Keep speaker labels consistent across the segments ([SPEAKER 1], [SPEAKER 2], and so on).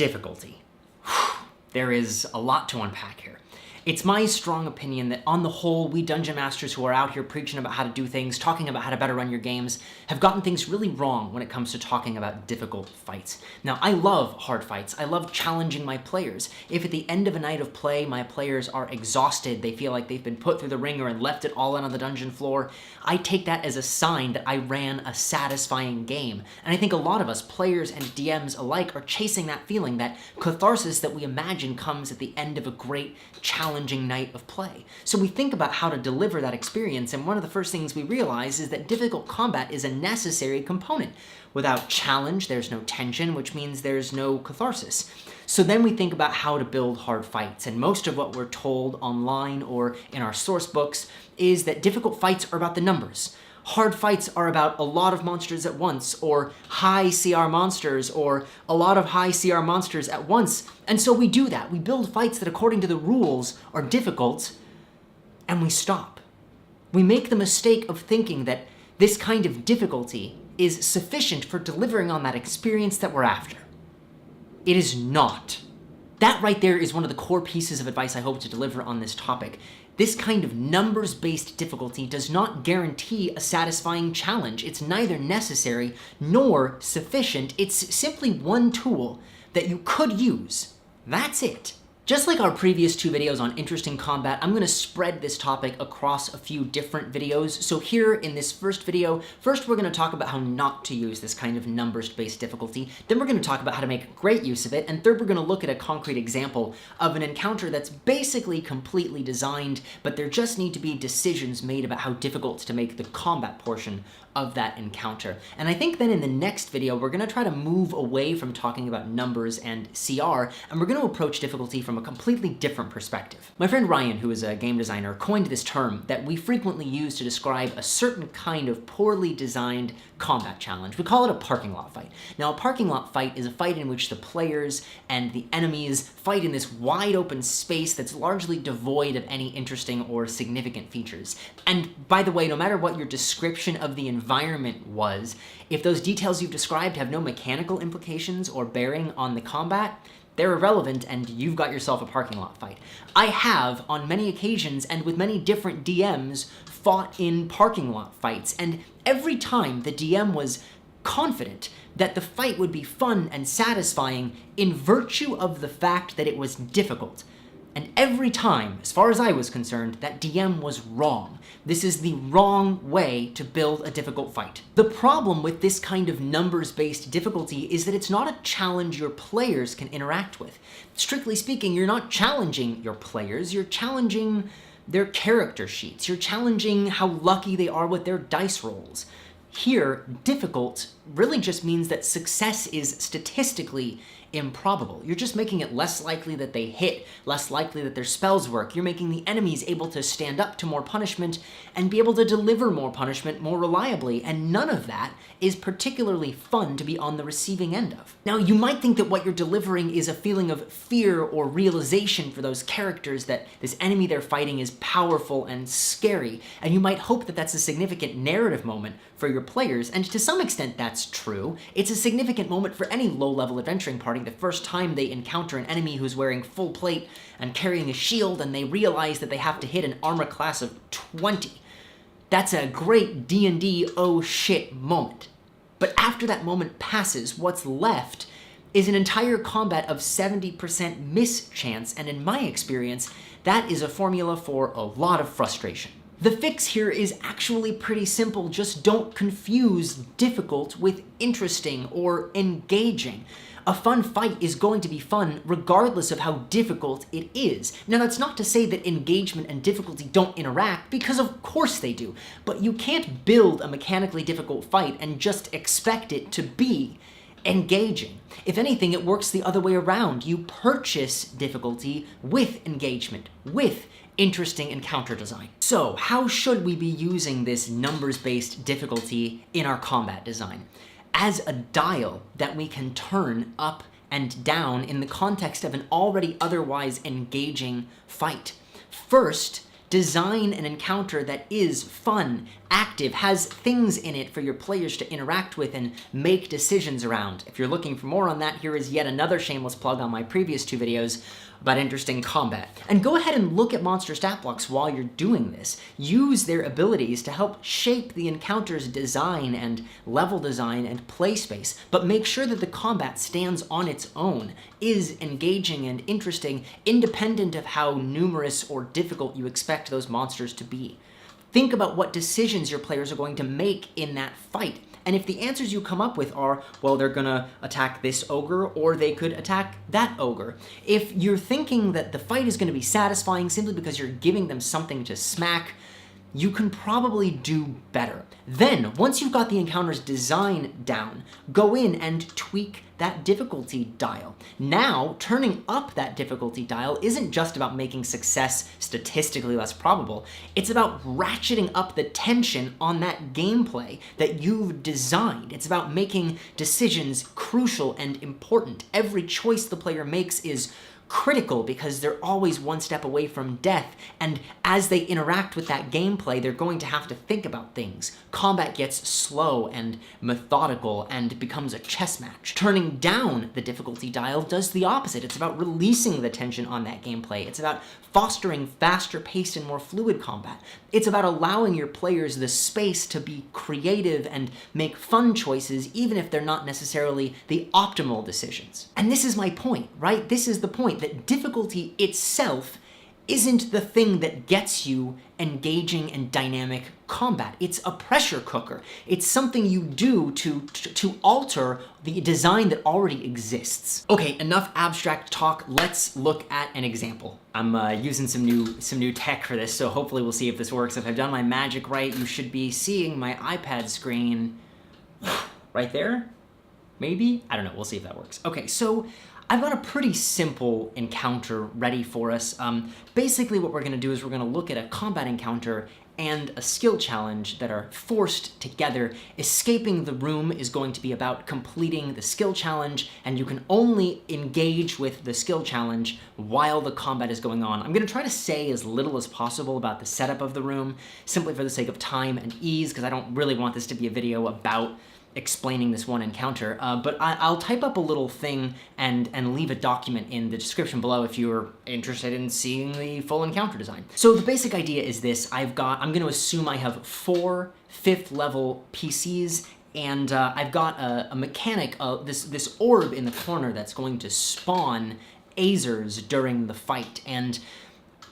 [SPEAKER 1] Difficulty. There is a lot to unpack here. It's my strong opinion that on the whole, we Dungeon Masters who are out here preaching about how to do things, talking about how to better run your games, have gotten things really wrong when it comes to talking about difficult fights. Now, I love hard fights. I love challenging my players. If at the end of a night of play, my players are exhausted, they feel like they've been put through the ringer and left it all in on the dungeon floor, I take that as a sign that I ran a satisfying game. And I think a lot of us, players and DMs alike, are chasing that feeling, that catharsis that we imagine comes at the end of a great, challenging night of play. So we think about how to deliver that experience, and one of the first things we realize is that difficult combat is a necessary component. Without challenge, there's no tension, which means there's no catharsis. So then we think about how to build hard fights, and most of what we're told online or in our source books is that difficult fights are about the numbers. Hard fights are about a lot of monsters at once, or high CR monsters, or a lot of high CR monsters at once. And so we do that. We build fights that, according to the rules, are difficult, and we stop. We make the mistake of thinking that this kind of difficulty is sufficient for delivering on that experience that we're after. It is not. That right there is one of the core pieces of advice I hope to deliver on this topic. This kind of numbers-based difficulty does not guarantee a satisfying challenge. It's neither necessary nor sufficient. It's simply one tool that you could use. That's it. Just like our previous two videos on interesting combat, I'm going to spread this topic across a few different videos. So here in this first video, first we're going to talk about how not to use this kind of numbers-based difficulty. Then we're going to talk about how to make great use of it. And third, we're going to look at a concrete example of an encounter that's basically completely designed, but there just need to be decisions made about how difficult to make the combat portion of that encounter. And I think then in the next video, we're going to try to move away from talking about numbers and CR, and we're going to approach difficulty from a completely different perspective. My friend Ryan, who is a game designer, coined this term that we frequently use to describe a certain kind of poorly designed combat challenge. We call it a parking lot fight. Now, a parking lot fight is a fight in which the players and the enemies fight in this wide open space that's largely devoid of any interesting or significant features. And by the way, no matter what your description of the environment was, if those details you've described have no mechanical implications or bearing on the combat, they're irrelevant and you've got yourself a parking lot fight. I have, on many occasions and with many different DMs, fought in parking lot fights, and every time the DM was confident that the fight would be fun and satisfying in virtue of the fact that it was difficult. And every time, as far as I was concerned, that DM was wrong. This is the wrong way to build a difficult fight. The problem with this kind of numbers-based difficulty is that it's not a challenge your players can interact with. Strictly speaking, you're not challenging your players, you're challenging their character sheets. You're challenging how lucky they are with their dice rolls. Here, difficult really just means that success is statistically improbable. You're just making it less likely that they hit, less likely that their spells work. You're making the enemies able to stand up to more punishment and be able to deliver more punishment more reliably, and none of that is particularly fun to be on the receiving end of. Now, you might think that what you're delivering is a feeling of fear or realization for those characters, that this enemy they're fighting is powerful and scary, and you might hope that that's a significant narrative moment for your players, and to some extent that's true. It's a significant moment for any low-level adventuring party the first time they encounter an enemy who's wearing full plate and carrying a shield, and they realize that they have to hit an armor class of 20. That's a great D&D oh shit moment. But after that moment passes, what's left is an entire combat of 70% miss chance, and in my experience, that is a formula for a lot of frustration. The fix here is actually pretty simple. Just don't confuse difficult with interesting or engaging. A fun fight is going to be fun regardless of how difficult it is. Now, that's not to say that engagement and difficulty don't interact, because of course they do, but you can't build a mechanically difficult fight and just expect it to be engaging. If anything, it works the other way around. You purchase difficulty with engagement, with interesting encounter design. So, how should we be using this numbers-based difficulty in our combat design? As a dial that we can turn up and down in the context of an already otherwise engaging fight. First, Design an encounter that is fun, active, has things in it for your players to interact with and make decisions around. If you're looking for more on that, here is yet another shameless plug on my previous 2 videos about interesting combat. And go ahead and look at monster stat blocks while you're doing this. Use their abilities to help shape the encounter's design and level design and play space, but make sure that the combat stands on its own, is engaging and interesting, independent of how numerous or difficult you expect those monsters to be. Think about what decisions your players are going to make in that fight. And if the answers you come up with are, well, they're gonna attack this ogre, or they could attack that ogre. If you're thinking that the fight is gonna be satisfying simply because you're giving them something to smack, you can probably do better. Then, once you've got the encounter's design down, go in and tweak that difficulty dial. Now, turning up that difficulty dial isn't just about making success statistically less probable, it's about ratcheting up the tension on that gameplay that you've designed. It's about making decisions crucial and important. Every choice the player makes is critical because they're always one step away from death, and as they interact with that gameplay, they're going to have to think about things. Combat gets slow and methodical and becomes a chess match. Turning down the difficulty dial does the opposite. It's about releasing the tension on that gameplay. It's about fostering faster paced and more fluid combat. It's about allowing your players the space to be creative and make fun choices, even if they're not necessarily the optimal decisions. And this is my point, right? This is the point, that difficulty itself isn't the thing that gets you engaging and dynamic combat. It's a pressure cooker. It's something you do to alter the design that already exists. Okay, enough abstract talk. Let's look at an example. I'm using some new tech for this, so hopefully we'll see if this works. If I've done my magic right, you should be seeing my iPad screen right there. Maybe? I don't know. We'll see if that works. Okay, so I've got a pretty simple encounter ready for us. Basically what we're gonna do is we're gonna look at a combat encounter and a skill challenge that are forced together. Escaping the room is going to be about completing the skill challenge, and you can only engage with the skill challenge while the combat is going on. I'm gonna try to say as little as possible about the setup of the room, simply for the sake of time and ease, because I don't really want this to be a video about explaining this one encounter, but I'll type up a little thing and leave a document in the description below if you're interested in seeing the full encounter design. So the basic idea is this. I'm gonna assume I have 4 5th level PCs, and I've got a mechanic, this orb in the corner that's going to spawn Azers during the fight, and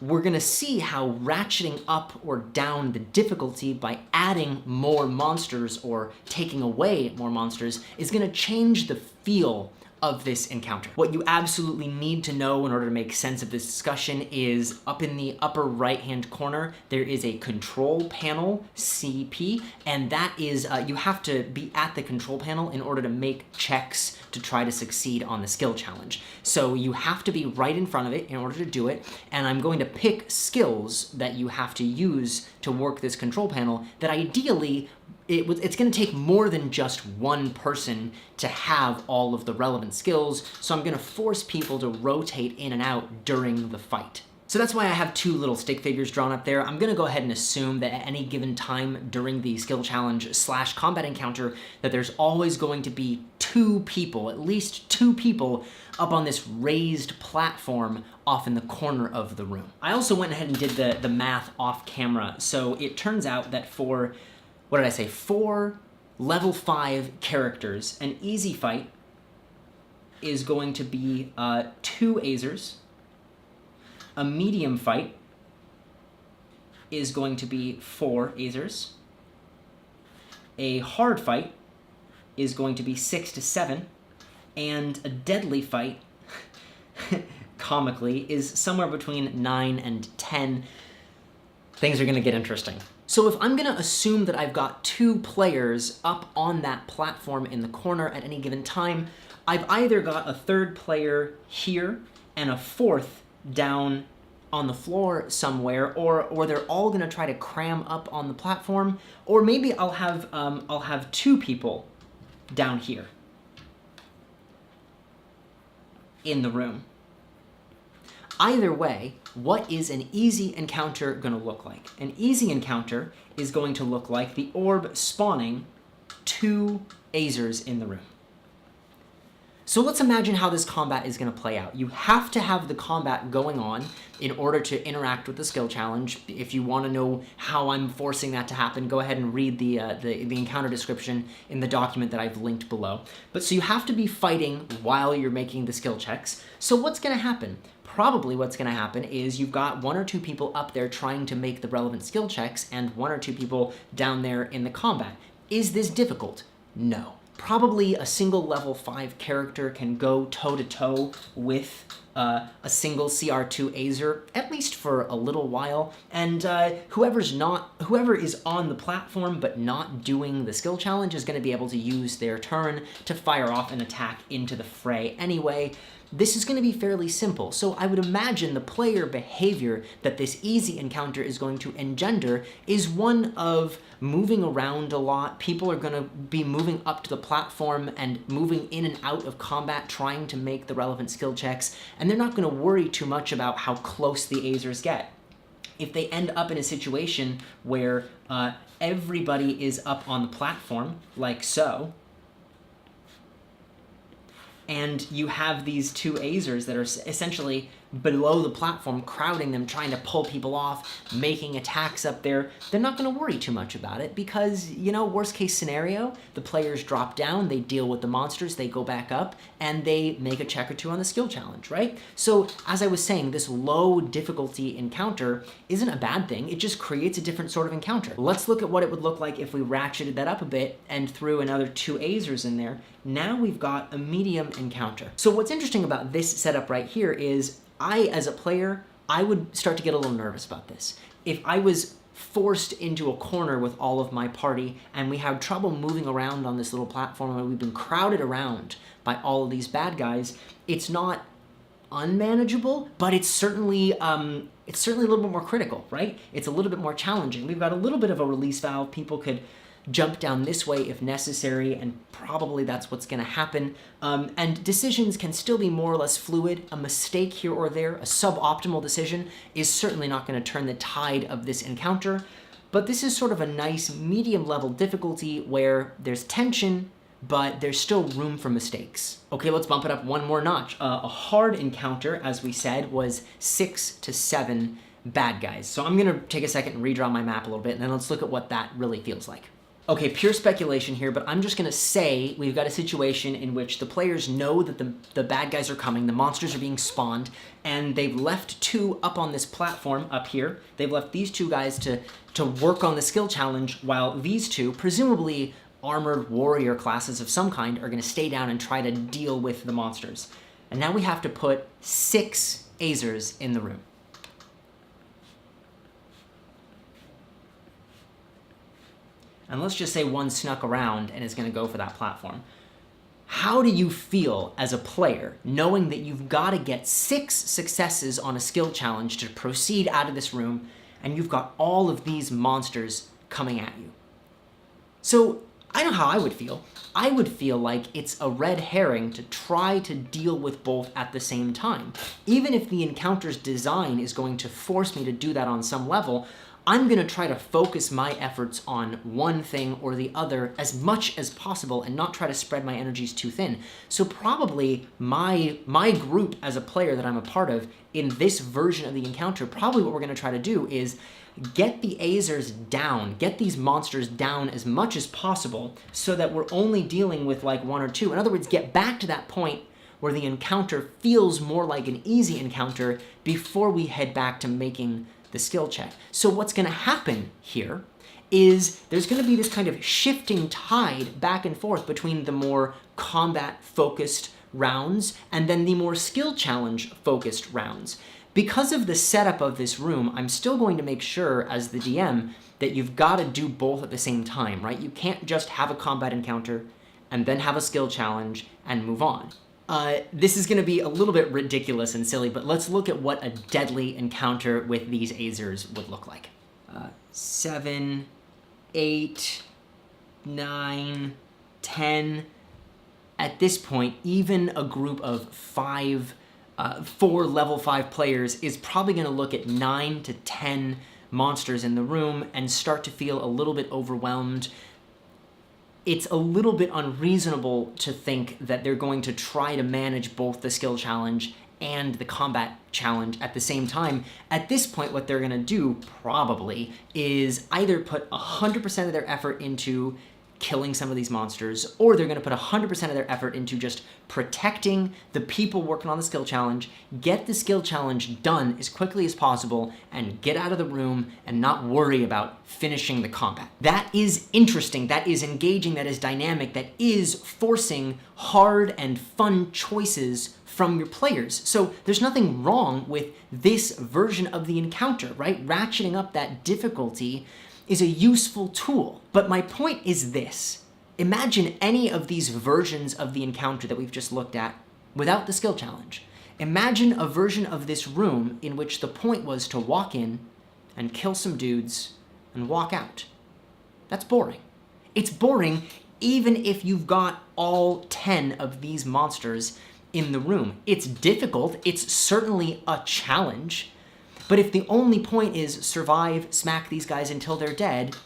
[SPEAKER 1] we're gonna see how ratcheting up or down the difficulty by adding more monsters or taking away more monsters is gonna change the feel of this encounter. What you absolutely need to know in order to make sense of this discussion is up in the upper right-hand corner, there is a control panel, CP, and that is, you have to be at the control panel in order to make checks to try to succeed on the skill challenge. So you have to be right in front of it in order to do it, and I'm going to pick skills that you have to use to work this control panel that ideally it's going to take more than just one person to have all of the relevant skills, so I'm going to force people to rotate in and out during the fight. So that's why I have 2 little stick figures drawn up there. I'm going to go ahead and assume that at any given time during the skill challenge / combat encounter that there's always going to be 2 people, at least 2 people, up on this raised platform off in the corner of the room. I also went ahead and did the math off camera, so it turns out that for, what did I say, 4 level 5 characters, an easy fight is going to be 2 Azers. A medium fight is going to be 4 Azers. A hard fight is going to be 6 to 7. And a deadly fight, comically, is somewhere between 9 and 10. Things are going to get interesting. So if I'm going to assume that I've got 2 players up on that platform in the corner at any given time, I've either got a 3rd player here and a 4th down on the floor somewhere, or they're all going to try to cram up on the platform, or maybe I'll have 2 people down here in the room. Either way, what is an easy encounter going to look like? An easy encounter is going to look like the orb spawning 2 Azers in the room. So let's imagine how this combat is going to play out. You have to have the combat going on in order to interact with the skill challenge. If you want to know how I'm forcing that to happen, go ahead and read the encounter description in the document that I've linked below. But so you have to be fighting while you're making the skill checks. So what's going to happen? Probably what's going to happen is you've got 1 or 2 people up there trying to make the relevant skill checks and 1 or 2 people down there in the combat. Is this difficult? No. Probably a single level 5 character can go toe-to-toe with a single CR2 Azer, at least for a little while, and whoever is on the platform but not doing the skill challenge is going to be able to use their turn to fire off an attack into the fray anyway. This is going to be fairly simple, so I would imagine the player behavior that this easy encounter is going to engender is one of moving around a lot. People are going to be moving up to the platform and moving in and out of combat trying to make the relevant skill checks, and they're not going to worry too much about how close the Azers get. If they end up in a situation where everybody is up on the platform, like so, and you have these 2 Azers that are essentially below the platform, crowding them, trying to pull people off, making attacks up there, they're not going to worry too much about it because, you know, worst case scenario, the players drop down, they deal with the monsters, they go back up, and they make a check or 2 on the skill challenge, right? So, as I was saying, this low difficulty encounter isn't a bad thing, it just creates a different sort of encounter. Let's look at what it would look like if we ratcheted that up a bit and threw another 2 Azers in there. Now we've got a medium encounter. So what's interesting about this setup right here is as a player, I would start to get a little nervous about this. If I was forced into a corner with all of my party and we have trouble moving around on this little platform and we've been crowded around by all of these bad guys, it's not unmanageable, but it's certainly a little bit more critical, right? It's a little bit more challenging. We've got a little bit of a release valve. People could jump down this way if necessary, and probably that's what's going to happen. And decisions can still be more or less fluid. A mistake here or there, a suboptimal decision, is certainly not going to turn the tide of this encounter. But this is sort of a nice medium-level difficulty where there's tension, but there's still room for mistakes. Okay, let's bump it up 1 more notch. A hard encounter, as we said, was 6 to 7 bad guys. So I'm going to take a second and redraw my map a little bit, and then let's look at what that really feels like. Okay, pure speculation here, but I'm just going to say we've got a situation in which the players know that the bad guys are coming, the monsters are being spawned, and they've left 2 up on this platform up here. They've left these 2 guys to work on the skill challenge, while these 2, presumably armored warrior classes of some kind, are going to stay down and try to deal with the monsters. And now we have to put 6 Azers in the room. And let's just say 1 snuck around and is going to go for that platform. How do you feel as a player knowing that you've got to get 6 successes on a skill challenge to proceed out of this room, and you've got all of these monsters coming at you? So I know how I would feel. I would feel like it's a red herring to try to deal with both at the same time. Even if the encounter's design is going to force me to do that on some level, I'm going to try to focus my efforts on one thing or the other as much as possible and not try to spread my energies too thin. So probably my group as a player that I'm a part of in this version of the encounter, probably what we're going to try to do is get the Azers down, get these monsters down as much as possible so that we're only dealing with like 1 or 2. In other words, get back to that point where the encounter feels more like an easy encounter before we head back to making the skill check. So what's going to happen here is there's going to be this kind of shifting tide back and forth between the more combat-focused rounds and then the more skill challenge-focused rounds. Because of the setup of this room, I'm still going to make sure as the DM that you've got to do both at the same time, right? You can't just have a combat encounter and then have a skill challenge and move on. This is going to be a little bit ridiculous and silly, but let's look at what a deadly encounter with these Azers would look like. 7, 8, 9, 10. At this point, even a group of 5 for level 5 players is probably going to look at 9 to 10 monsters in the room and start to feel a little bit overwhelmed. It's a little bit unreasonable to think that they're going to try to manage both the skill challenge and the combat challenge at the same time. At this point, what they're going to do probably is either put 100% of their effort into killing some of these monsters, or they're going to put 100% of their effort into just protecting the people working on the skill challenge, get the skill challenge done as quickly as possible, and get out of the room and not worry about finishing the combat. That is interesting, that is engaging, that is dynamic, that is forcing hard and fun choices from your players. So there's nothing wrong with this version of the encounter, right? Ratcheting up that difficulty is a useful tool. But my point is this. Imagine any of these versions of the encounter that we've just looked at without the skill challenge. Imagine a version of this room in which the point was to walk in and kill some dudes and walk out. That's boring. It's boring even if you've got all 10 of these monsters in the room. It's difficult. It's certainly a challenge. But if the only point is survive, smack these guys until they're dead,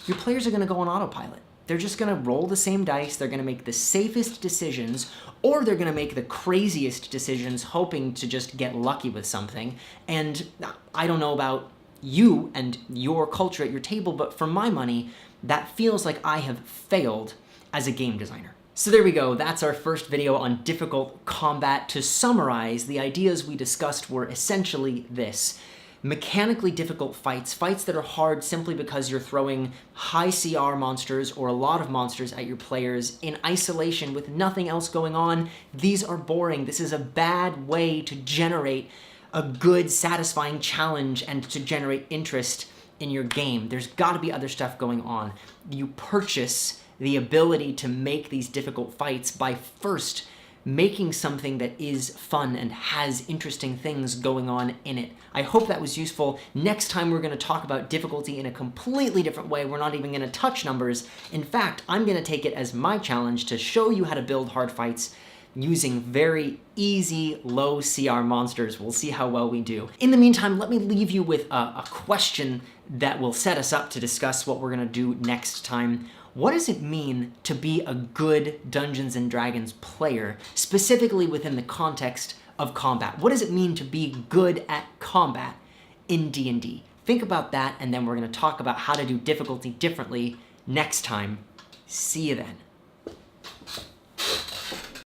[SPEAKER 1] your players are going to go on autopilot. They're just going to roll the same dice, they're going to make the safest decisions, or they're going to make the craziest decisions hoping to just get lucky with something. And I don't know about you and your culture at your table, but for my money, that feels like I have failed as a game designer. So there we go, that's our first video on difficult combat. To summarize, the ideas we discussed were essentially this. Mechanically difficult fights that are hard simply because you're throwing high CR monsters or a lot of monsters at your players in isolation with nothing else going on. These are boring. This is a bad way to generate a good, satisfying challenge and to generate interest in your game. There's got to be other stuff going on. You purchase the ability to make these difficult fights by first making something that is fun and has interesting things going on in it. I hope that was useful. Next time we're going to talk about difficulty in a completely different way. We're not even going to touch numbers. In fact, I'm going to take it as my challenge to show you how to build hard fights using very easy, low CR monsters. We'll see how well we do. In the meantime, let me leave you with a question that will set us up to discuss what we're going to do next time. What does it mean to be a good Dungeons & Dragons player, specifically within the context of combat? What does it mean to be good at combat in D&D? Think about that, and then we're going to talk about how to do difficulty differently next time. See you then.